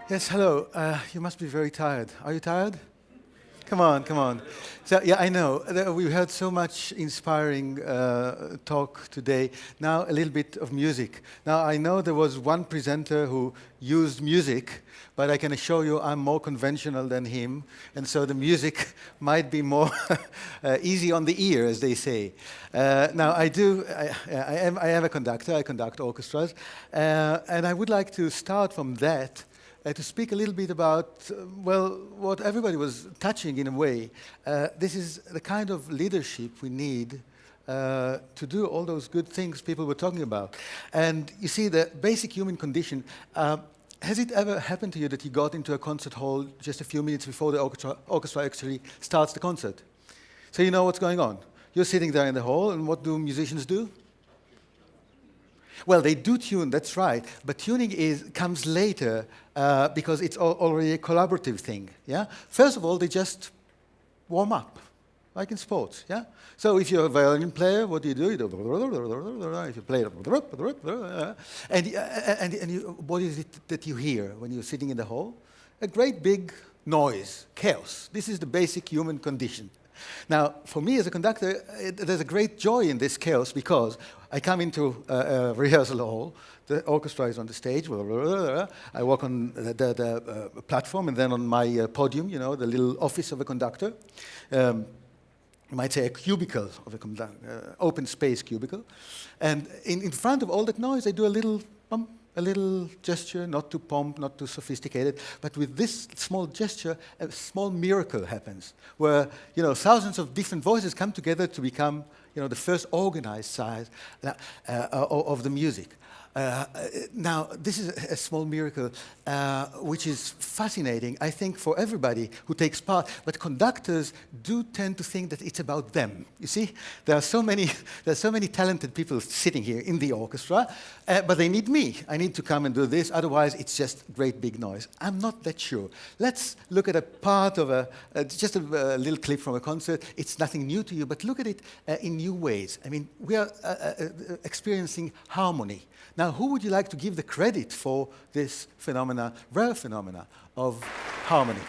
Yes, hello. You must be very tired. Are you tired? Come on, come on. So, yeah, I know. We heard so much inspiring talk today. Now, a little bit of music. Now, I know there was one presenter who used music, but I can assure you I'm more conventional than him, and so the music might be more easy on the ear, as they say. Now, I am a conductor. I conduct orchestras, and I would like to start from that to speak a little bit about, well, what everybody was touching in a way. This is the kind of leadership we need to do all those good things people were talking about. And you see, the basic human condition, has it ever happened to you that you got into a concert hall just a few minutes before the orchestra actually starts the concert? So you know what's going on. You're sitting there in the hall, and what do musicians do? Well, they do tune, that's right, but tuning comes later because it's already a collaborative thing. Yeah. First of all, they just warm up, like in sports. Yeah. So if you're a violin player, what do? You do if you play, what is it that you hear when you're sitting in the hall? A great big noise, chaos. This is the basic human condition. Now, for me as a conductor, there's a great joy in this chaos because I come into a rehearsal hall, the orchestra is on the stage, I walk on the platform and then on my podium, you know, the little office of a conductor. You might say a cubicle of a open space cubicle. And in front of all that noise, I do a little bump, a little gesture, not too pomp, not too sophisticated, but with this small gesture, a small miracle happens, where thousands of different voices come together to become the first organized size of the music. Now, this is a small miracle, which is fascinating, I think, for everybody who takes part. But conductors do tend to think that it's about them. You see, there are so many talented people sitting here in the orchestra, but they need me. I need to come and do this. Otherwise, it's just great big noise. I'm not that sure. Let's look at a part of just a little clip from a concert. It's nothing new to you, but look at it in new ways. I mean, we are experiencing harmony. Now, who would you like to give the credit for this rare phenomena of harmony?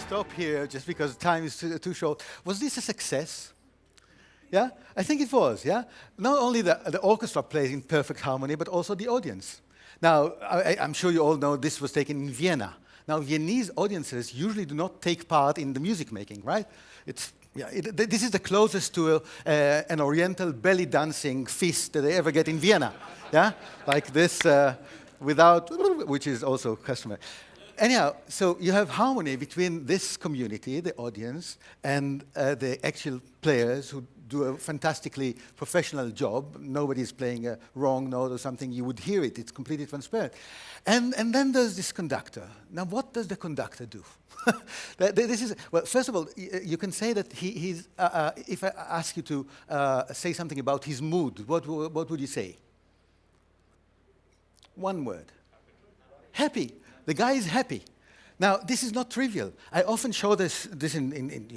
Stop here just because time is too short. Was this a success? Yeah, I think it was, yeah? Not only the orchestra plays in perfect harmony, but also the audience. Now, I'm sure you all know this was taken in Vienna. Now, Viennese audiences usually do not take part in the music making, right? This is the closest to an oriental belly dancing feast that they ever get in Vienna, yeah? Like this without, which is also customary. Anyhow, so you have harmony between this community, the audience, and the actual players who do a fantastically professional job. Nobody's playing a wrong note or something. You would hear it. It's completely transparent. And then there's this conductor. Now, what does the conductor do? This is, well, first of all, you can say that he's, if I ask you to say something about his mood, what would you say? One word. Happy. The guy is happy. Now, this is not trivial. I often show this in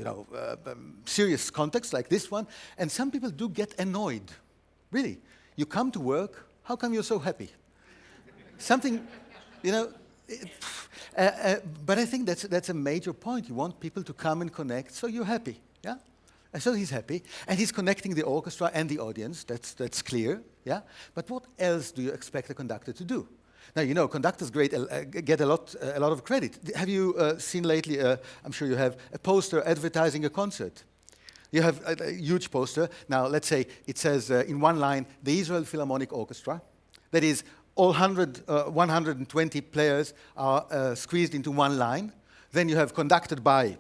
serious contexts like this one, and some people do get annoyed. Really. You come to work, how come you're so happy? Something, but I think that's a major point. You want people to come and connect, so you're happy, yeah? And so he's happy, and he's connecting the orchestra and the audience, that's clear, yeah? But what else do you expect a conductor to do? Now, conductors get a lot of credit. Have you seen lately, I'm sure you have, a poster advertising a concert? You have a huge poster. Now, let's say it says in one line, the Israel Philharmonic Orchestra. That is, all 120 players are squeezed into one line. Then you have conducted by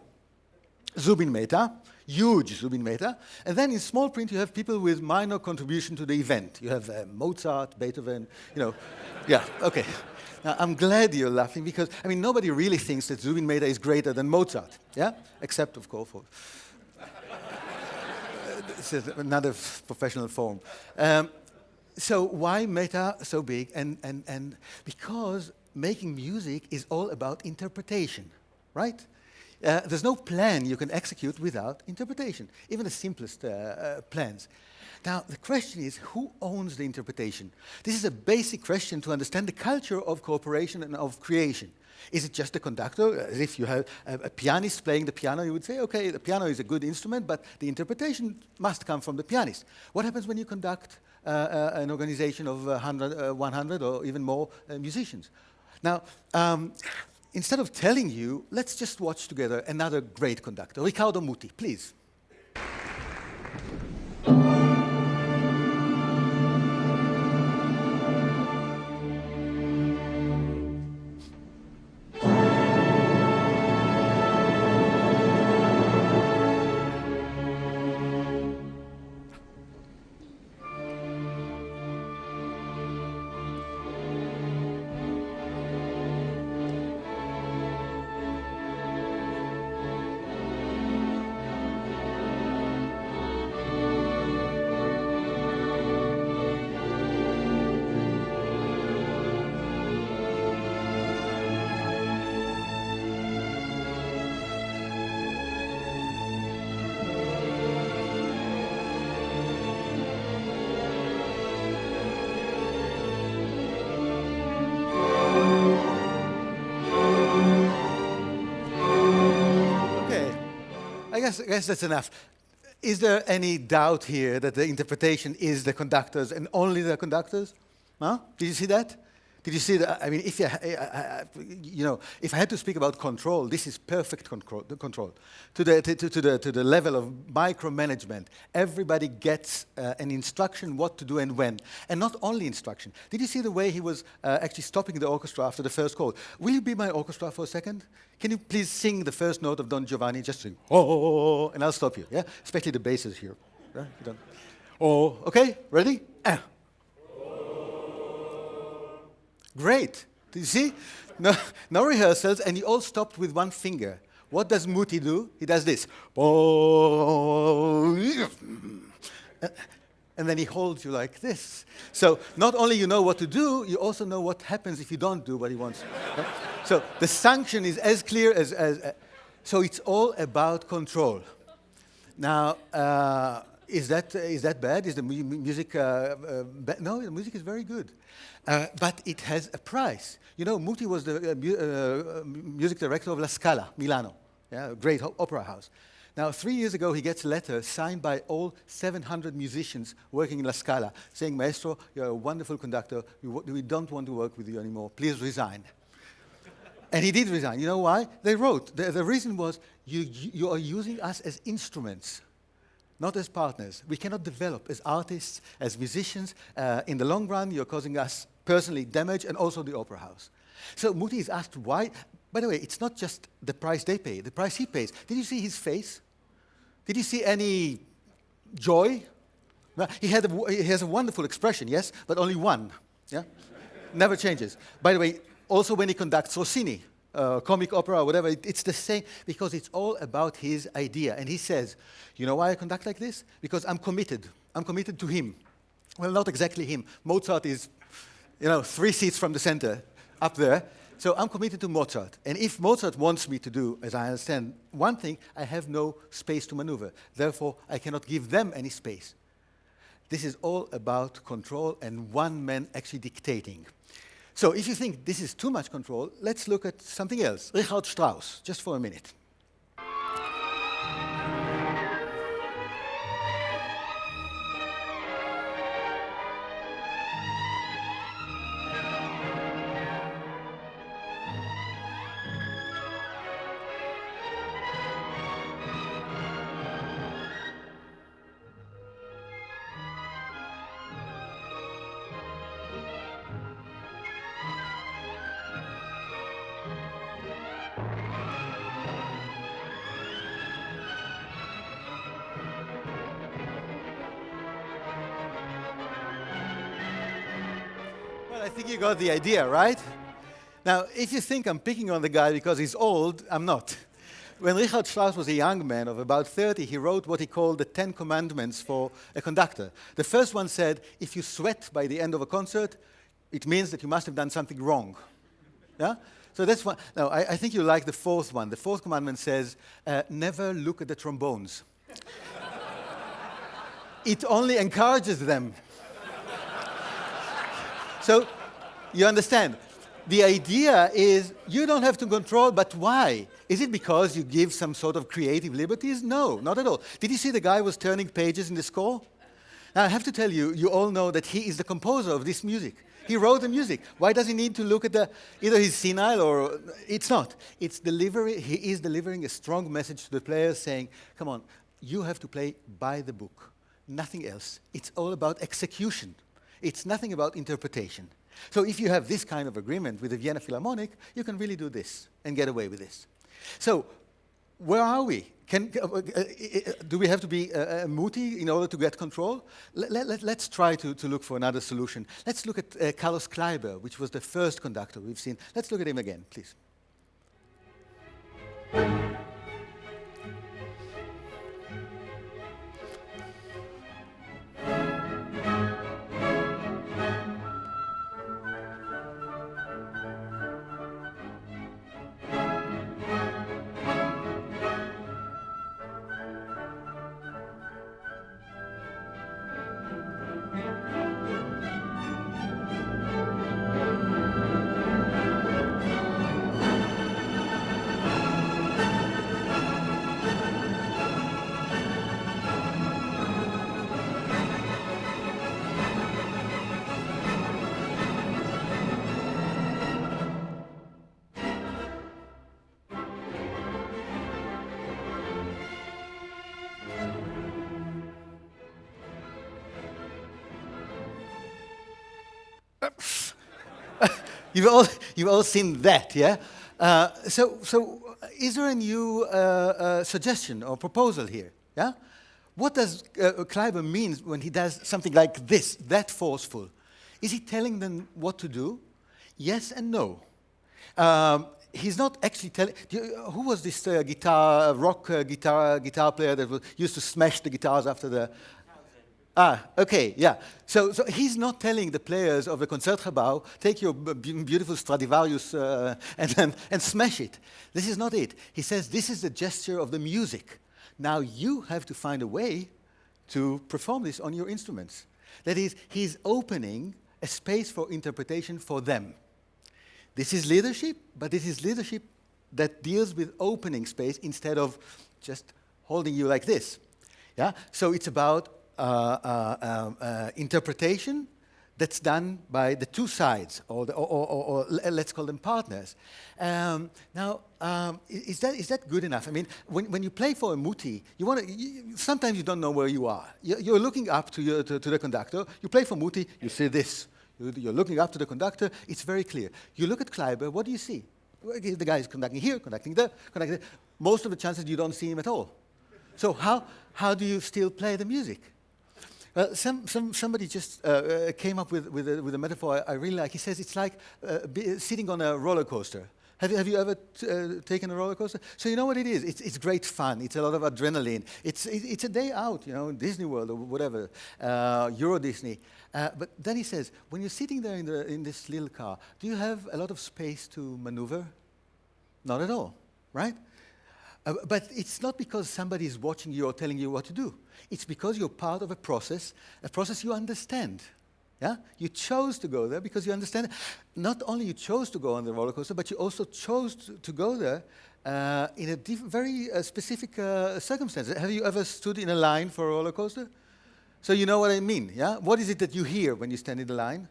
Zubin Mehta, huge Zubin Mehta. And then in small print, you have people with minor contribution to the event. You have Mozart, Beethoven, Yeah, okay. Now, I'm glad you're laughing because, nobody really thinks that Zubin Mehta is greater than Mozart, yeah? Except, of course, for this is another professional form. So why Mehta so big? And because making music is all about interpretation, right? There's no plan you can execute without interpretation, even the simplest plans. Now, the question is, who owns the interpretation? This is a basic question to understand the culture of cooperation and of creation. Is it just the conductor? As if you have a pianist playing the piano, you would say, okay, the piano is a good instrument, but the interpretation must come from the pianist. What happens when you conduct an organization of 100 or even more musicians? Now, instead of telling you, let's just watch together another great conductor, Riccardo Muti, please. I guess that's enough. Is there any doubt here that the interpretation is the conductors and only the conductors? Huh? Did you see that? Did you see that? If if I had to speak about control, this is perfect control. To the level of micromanagement, everybody gets an instruction what to do and when, and not only instruction. Did you see the way he was actually stopping the orchestra after the first chord? Will you be my orchestra for a second? Can you please sing the first note of Don Giovanni? Just sing, oh, and I'll stop you. Yeah, especially the basses here. Yeah? You don't. Oh, okay, ready? Great. Do you see? No rehearsals, and you all stopped with one finger. What does Muti do? He does this. And then he holds you like this. So not only you know what to do, you also know what happens if you don't do what he wants. So the sanction is as clear as so it's all about control. Now, is that bad? Is the music bad? No, the music is very good. But it has a price. You know, Muti was the music director of La Scala, Milano, yeah, a great opera house. Now, 3 years ago, he gets a letter signed by all 700 musicians working in La Scala, saying, Maestro, you're a wonderful conductor. We don't want to work with you anymore. Please resign. And he did resign. You know why? They wrote. The reason was, you are using us as instruments, not as partners. We cannot develop as artists, as musicians. In the long run, you're causing us personally damage, and also the opera house. So Muti is asked why. By the way, it's not just the price they pay, the price he pays. Did you see his face? Did you see any joy? No, he has a wonderful expression, yes, but only one. Yeah? Never changes. By the way, also when he conducts Rossini, comic opera or whatever, it's the same, because it's all about his idea. And he says, you know why I conduct like this? Because I'm committed. I'm committed to him. Well, not exactly him. Mozart is, 3 seats from the center, up there. So I'm committed to Mozart. And if Mozart wants me to do, as I understand, one thing, I have no space to maneuver. Therefore, I cannot give them any space. This is all about control and one man actually dictating. So if you think this is too much control, let's look at something else. Richard Strauss, just for a minute. I think you got the idea, right? Now, if you think I'm picking on the guy because he's old, I'm not. When Richard Strauss was a young man of about 30, he wrote what he called the 10 Commandments for a conductor. The first one said, if you sweat by the end of a concert, it means that you must have done something wrong. Yeah? So that's one. Now, I think you like the fourth one. The fourth commandment says, never look at the trombones. It only encourages them. So, you understand, the idea is you don't have to control, but why? Is it because you give some sort of creative liberties? No, not at all. Did you see the guy was turning pages in the score? Now, I have to tell you, you all know that he is the composer of this music. He wrote the music. Why does he need to look at either he's senile or it's not. It's delivery. He is delivering a strong message to the players saying, come on, you have to play by the book, nothing else. It's all about execution. It's nothing about interpretation. So if you have this kind of agreement with the Vienna Philharmonic, you can really do this and get away with this. So where are we? Do we have to be Muti in order to get control? Let's try to look for another solution. Let's look at Carlos Kleiber, which was the first conductor we've seen. Let's look at him again, please. You've all seen that, yeah? So is there a new suggestion or proposal here, yeah? What does Kleiber mean when he does something like this, that forceful? Is he telling them what to do? Yes and no. He's not actually telling... Who was this rock guitar player that used to smash the guitars after the... Okay, yeah. So he's not telling the players of the Concertgebouw, take your beautiful Stradivarius and smash it. This is not it. He says this is the gesture of the music. Now you have to find a way to perform this on your instruments. That is, he's opening a space for interpretation for them. This is leadership, but this is leadership that deals with opening space instead of just holding you like this. Yeah? So it's about interpretation that's done by the two sides, or let's call them partners. Is that good enough? I mean, when you play for a muti, sometimes you don't know where you are. You're looking up to the conductor. You play for muti, you see this. You're looking up to the conductor. It's very clear. You look at Kleiber, what do you see? The guy is conducting here, conducting there, conducting there. Most of the chances you don't see him at all. So how do you still play the music? Well, somebody just came up with a metaphor I really like. He says it's like sitting on a roller coaster. Have you ever taken a roller coaster? So you know what it is? It's great fun. It's a lot of adrenaline. It's a day out, Disney World or whatever, Euro Disney. But then he says, when you're sitting there in this little car, do you have a lot of space to maneuver? Not at all, right? But it's not because somebody is watching you or telling you what to do. It's because you're part of a process you understand. Yeah? You chose to go there because you understand. Not only you chose to go on the roller coaster, but you also chose to go there in a very specific circumstance. Have you ever stood in a line for a roller coaster? So you know what I mean, yeah? What is it that you hear when you stand in the line?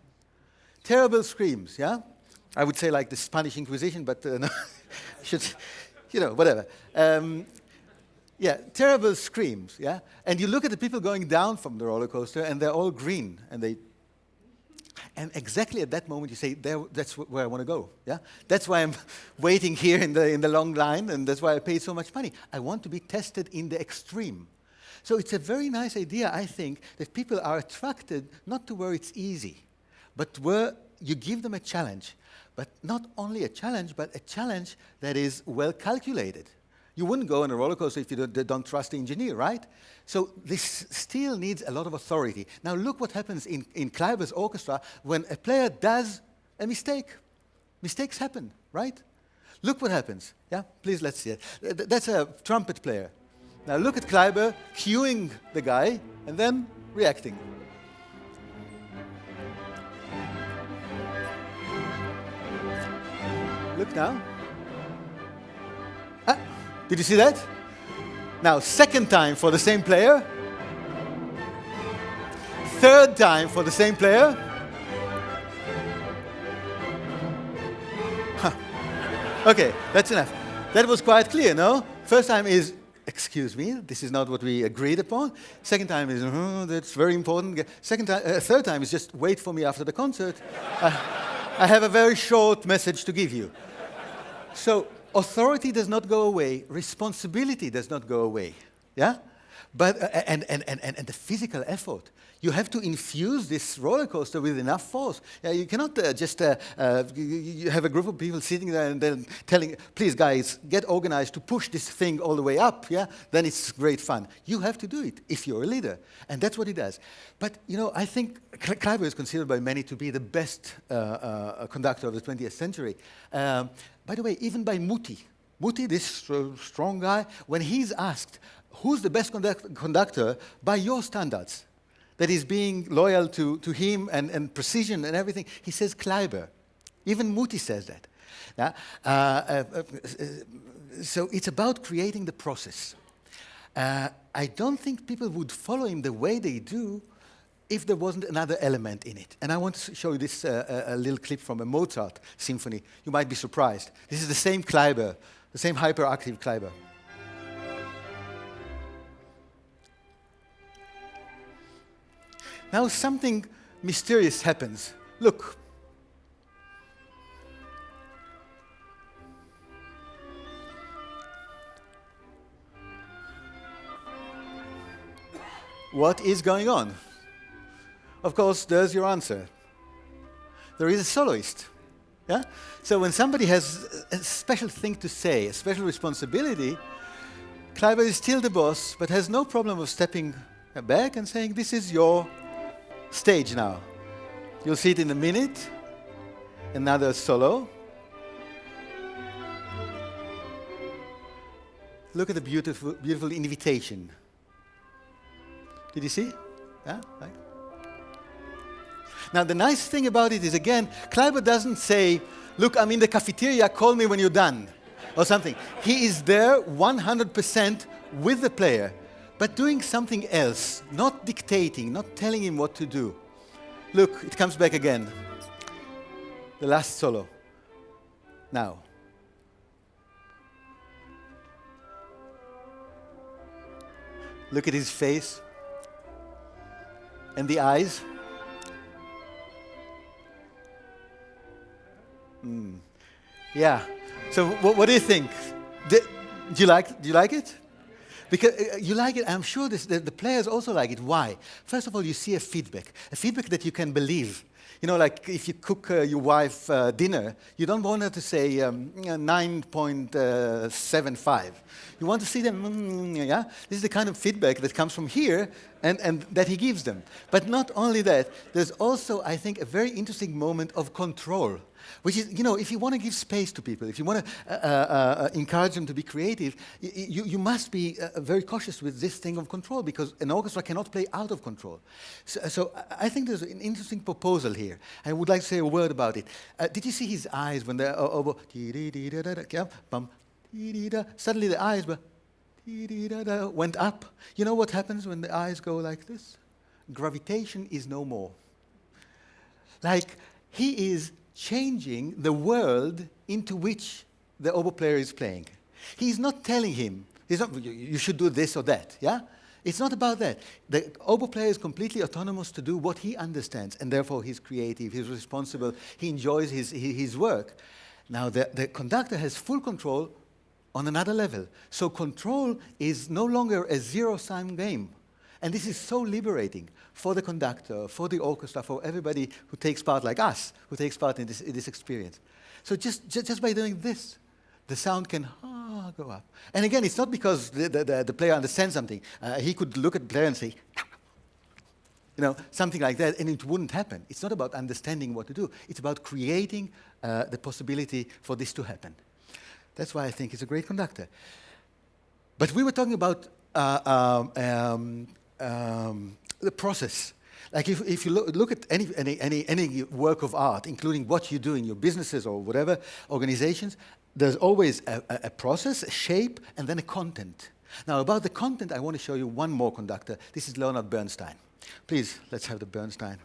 Terrible screams, yeah? I would say like the Spanish Inquisition, but no, should... whatever. Terrible screams, yeah? And you look at the people going down from the roller coaster, and they're all green, and exactly at that moment you say, that's where I want to go, yeah? That's why I'm waiting here in the long line, and that's why I paid so much money. I want to be tested in the extreme. So it's a very nice idea, I think, that people are attracted not to where it's easy, but where you give them a challenge. But not only a challenge, but a challenge that is well calculated. You wouldn't go on a roller coaster if you don't trust the engineer, right? So this still needs a lot of authority. Now look what happens in Kleiber's orchestra when a player does a mistake. Mistakes happen, right? Look what happens. Yeah, please let's see it. That's a trumpet player. Now look at Kleiber cueing the guy and then reacting. Look now. Did you see that? Now, second time for the same player. Third time for the same player. Okay, that's enough. That was quite clear, no? First time is, excuse me, this is not what we agreed upon. Second time is, that's very important. Third time is just wait for me after the concert. I have a very short message to give you. So authority does not go away. Responsibility does not go away. Yeah, but and the physical effort. You have to infuse this roller coaster with enough force. Yeah, you cannot just you have a group of people sitting there and then telling, please guys, get organized to push this thing all the way up. Yeah, then it's great fun. You have to do it if you're a leader, and that's what he does. But I think Kleiber is considered by many to be the best conductor of the 20th century. By the way, even by Muti, this strong guy, when he's asked, who's the best conductor by your standards, that is being loyal to him and precision and everything, he says Kleiber. Even Muti says that. So it's about creating the process. I don't think people would follow him the way they do if there wasn't another element in it. And I want to show you this a little clip from a Mozart symphony. You might be surprised. This is the same Kleiber, the same hyperactive Kleiber. Now something mysterious happens. Look. What is going on? Of course, there's your answer. There is a soloist. Yeah? So when somebody has a special thing to say, a special responsibility, Kleiber is still the boss, but has no problem of stepping back and saying, this is your stage now. You'll see it in a minute. Another solo. Look at the beautiful, beautiful invitation. Did you see? Yeah? Right. Now, the nice thing about it is, again, Kleiber doesn't say, look, I'm in the cafeteria, call me when you're done, or something. He is there 100% with the player, but doing something else, not dictating, not telling him what to do. Look, it comes back again. The last solo. Now. Look at his face and the eyes. Yeah. So what do you think? Do you like it? Because you like it. I'm sure the players also like it. Why? First of all, you see a feedback that you can believe. You know, like if you cook your wife dinner, you don't want her to say 9.75. You want to see them, yeah? This is the kind of feedback that comes from here and that he gives them. But not only that, there's also, I think, a very interesting moment of control, which is, you know, if you want to give space to people, if you want to encourage them to be creative, you must be very cautious with this thing of control, because an orchestra cannot play out of control. So I think there's an interesting proposal here. I would like to say a word about it. Did you see his eyes when the oboe, suddenly the eyes went up? You know what happens when the eyes go like this? Gravitation is no more. Like, he is changing the world into which the oboe player is playing. He's not telling him, you should do this or that, yeah? It's not about that. The oboe player is completely autonomous to do what he understands, and therefore he's creative, he's responsible, he enjoys his work. Now, the conductor has full control on another level. So control is no longer a zero-sum game. And this is so liberating for the conductor, for the orchestra, for everybody who takes part, like us, who takes part in this experience. So just by doing this, the sound can go up. And again, it's not because the player understands something. He could look at the player and say, you know, something like that, and it wouldn't happen. It's not about understanding what to do. It's about creating the possibility for this to happen. That's why I think he's a great conductor. But we were talking about the process. Like if you look at any work of art, including what you do in your businesses or whatever organizations, there's always a process, a shape, and then a content. Now, about the content, I want to show you one more conductor. This is Leonard Bernstein. Please, let's have the Bernstein.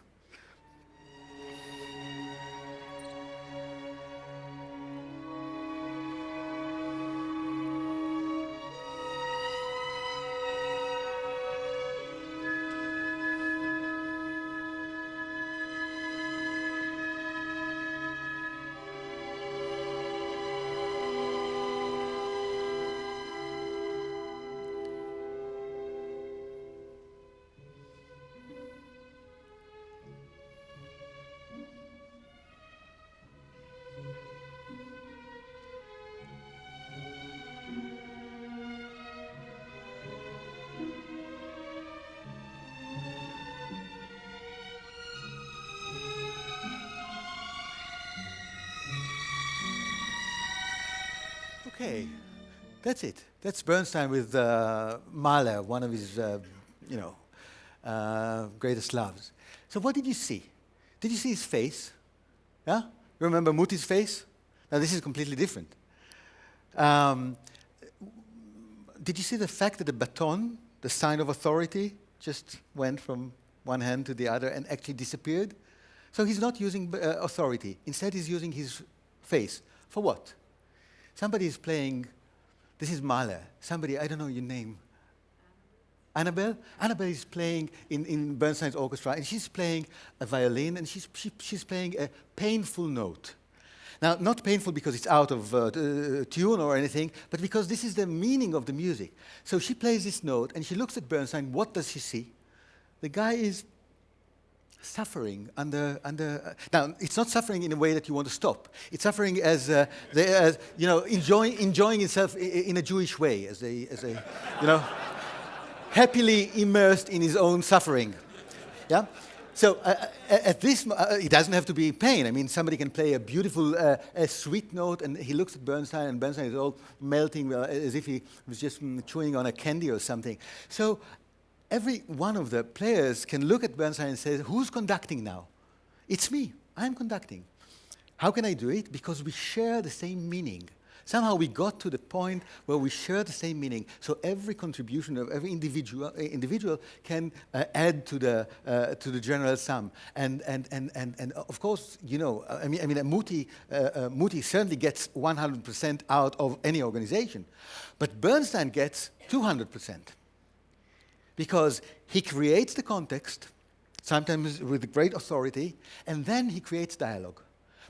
Okay, that's it. That's Bernstein with Mahler, one of his, greatest loves. So what did you see? Did you see his face? Yeah? You remember Muti's face? Now this is completely different. Did you see the fact that the baton, the sign of authority, just went from one hand to the other and actually disappeared? So he's not using authority. Instead, he's using his face. For what? Somebody is playing, this is Mahler. Somebody, I don't know your name. Annabelle? Annabelle is playing in Bernstein's orchestra, and she's playing a violin, and she's playing a painful note. Now, not painful because it's out of tune or anything, but because this is the meaning of the music. So she plays this note, and she looks at Bernstein. What does she see? The guy is suffering under. Now, it's not suffering in a way that you want to stop. It's suffering as enjoying himself in a Jewish way, as a happily immersed in his own suffering. Yeah. So at this, it doesn't have to be pain. I mean, somebody can play a beautiful, sweet note, and he looks at Bernstein, and Bernstein is all melting, as if he was just chewing on a candy or something. So every one of the players can look at Bernstein and say, who's conducting now? It's me. I'm conducting. How can I do it? Because we share the same meaning. Somehow we got to the point where we share the same meaning. So every contribution of every individual can add to the general sum. And of course, you know, Muti certainly gets 100% out of any organization, but Bernstein gets 200%. Because he creates the context, sometimes with great authority, and then he creates dialogue.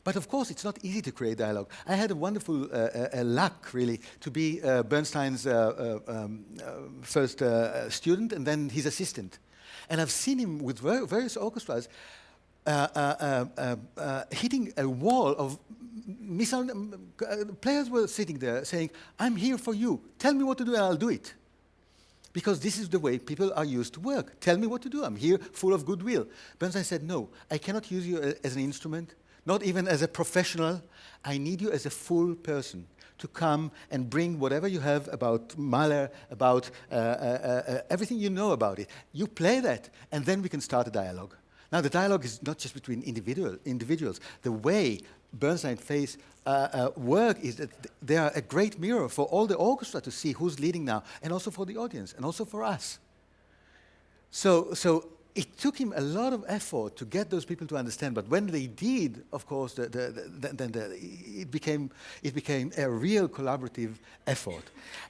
But of course, it's not easy to create dialogue. I had a wonderful luck, really, to be Bernstein's first student and then his assistant. And I've seen him with various orchestras hitting a wall of players were sitting there saying, "I'm here for you. Tell me what to do and I'll do it." Because this is the way people are used to work. Tell me what to do. I'm here full of goodwill. Bernstein said, "No, I cannot use you as an instrument. Not even as a professional. I need you as a full person to come and bring whatever you have about Mahler, about everything you know about it. You play that, and then we can start a dialogue." Now, the dialogue is not just between individuals. The way Bernstein plays work is that they are a great mirror for all the orchestra to see who's leading now, and also for the audience, and also for us. So it took him a lot of effort to get those people to understand, but when they did, of course, it became a real collaborative effort.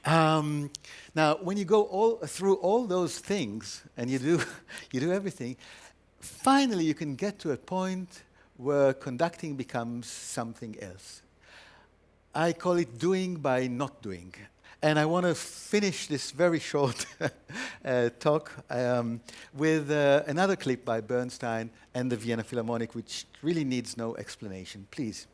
Now, when you go through all those things and you do everything, finally you can get to a point where conducting becomes something else. I call it doing by not doing. And I want to finish this very short talk with another clip by Bernstein and the Vienna Philharmonic, which really needs no explanation. Please.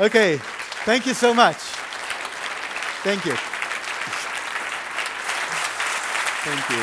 Okay, thank you so much. Thank you. Thank you.